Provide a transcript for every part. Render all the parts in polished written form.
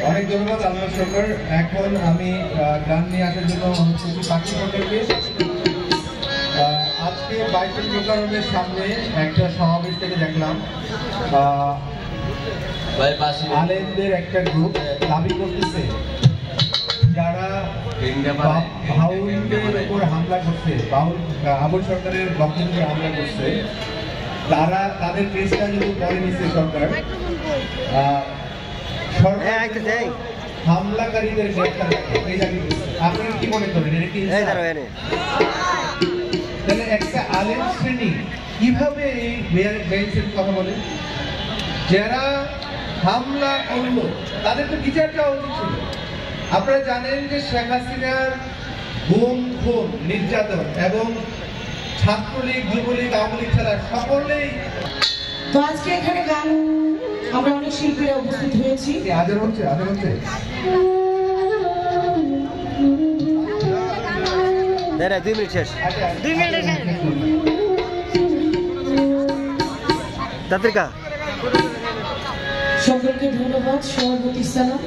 অনেক ধন্যবাদ আনোয়ার সরকার। এখন আমি গান নিয়ে আসার জন্য পাখি সরকারকে। আজকে বাইতুল মোকাররমের সামনে একটা সমাবেশ থেকে দেখলাম আলেমদের একটা গ্রুপ দাবি করতেছে যারা বাউলদের উপর হামলা করছে, আবুল সরকারের বক্তব্যের হামলা করছে, তারা তাদের কেসটা যদি করে নিচ্ছে সরকার, হামলাকারীদের গ্রেফতার আপনারা কি মনে করেন? তাহলে একটা আলেম শ্রেণী কিভাবে এই বেঞ্চের কথা বলে? যারা হামলা করলো তাদের তো বিচার চাওয়া উচিত ছিল। আপনারা জানেন যে শেখ হাসিনার গুম, খুন, নির্যাতন এবং ছাত্রলীগ, যুবলীগ, আওয়ামী লীগ ছাড়া সকলেই। তো আজকে এখানে গান আমরা অনেক শিল্পীরা উপস্থিত হয়েছি। আদর হচ্ছে দাঁড়া 2 মিনিট শেষ। 2 মিনিট শেষ। তাত্রিকা সকলকে ধন্যবাদ, সভাপতি সালাম।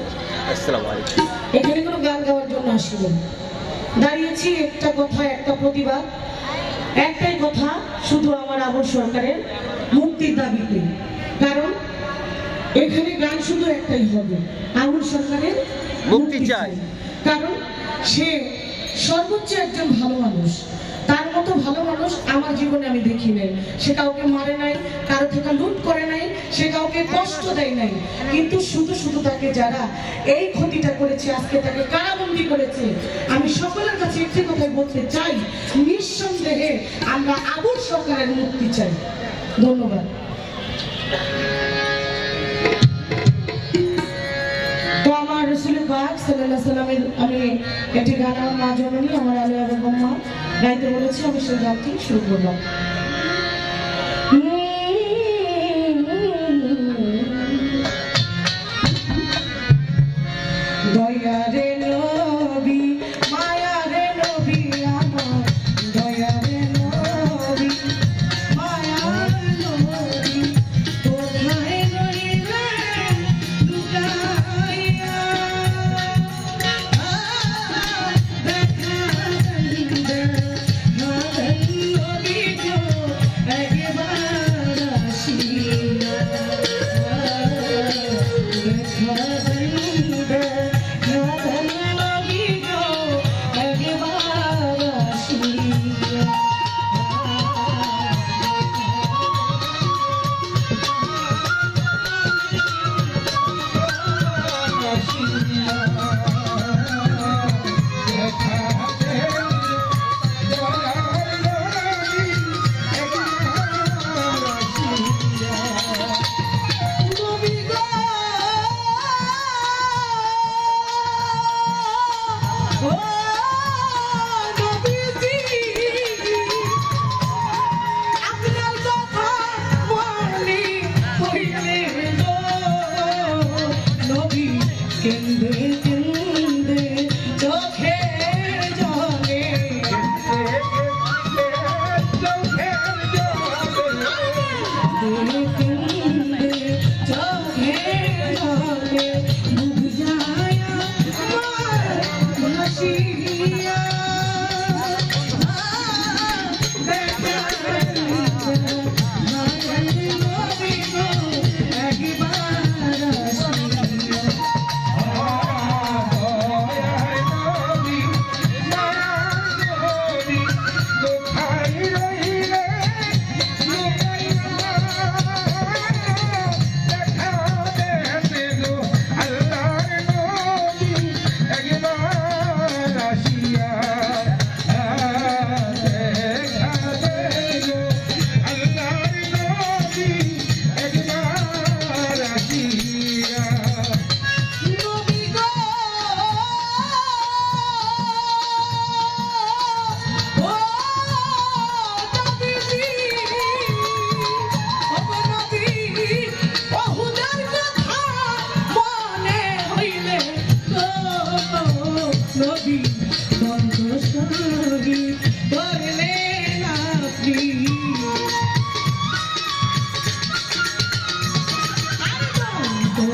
আসসালামু আলাইকুম। এখানে কোনো গান গাওয়ার জন্য আসিনি, দাঁড়িয়েছি একটা কথা, একটা প্রতিবাদ, একটাই কথা, শুধু আমার আবুল সরকারের মুক্তির দাবিতে। কারণ এখানে গান শুধু একটাই হবে, আবুল সরকারের মুক্তি চাই। কারণ সে সর্বোচ্চ একজন ভালো মানুষ, তার মতো ভালো মানুষ আমার জীবনে আমি দেখি নাই। সে কাউকে মারে নাই, কারো থেকে লুট করে নাই, সে কাউকে কষ্ট দেয় নাই। কিন্তু শুধু তাকে যারা এই ক্ষতিটা করেছে, আজকে তাকে কারাবন্দী করেছে, আমি সকলের কাছে একটি কথাই বলতে চাই, নিঃসন্দেহে আমরা আবুল সরকারের মুক্তি চাই। ধন্যবাদ। তো আমার রাসূল পাক সাল্লাল্লাহু আলাইহি সাল্লামের আমি একটি গান আমার মা জননী আমার আলিয়া বেগম মা গাইতে বলেছি, আমি সেই গানটি শুরু করলাম। দয়ারে নবী, মায়ারে নবী আমার, দয়ারে নবী, মায়ার নবী, কোথায় রইলেন লুকাইয়া, দেখা নবী গো একবার আসিয়া, Why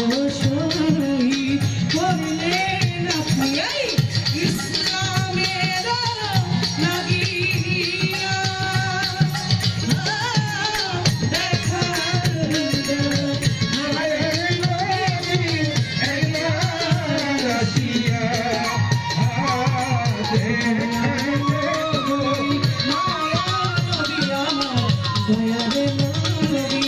are they not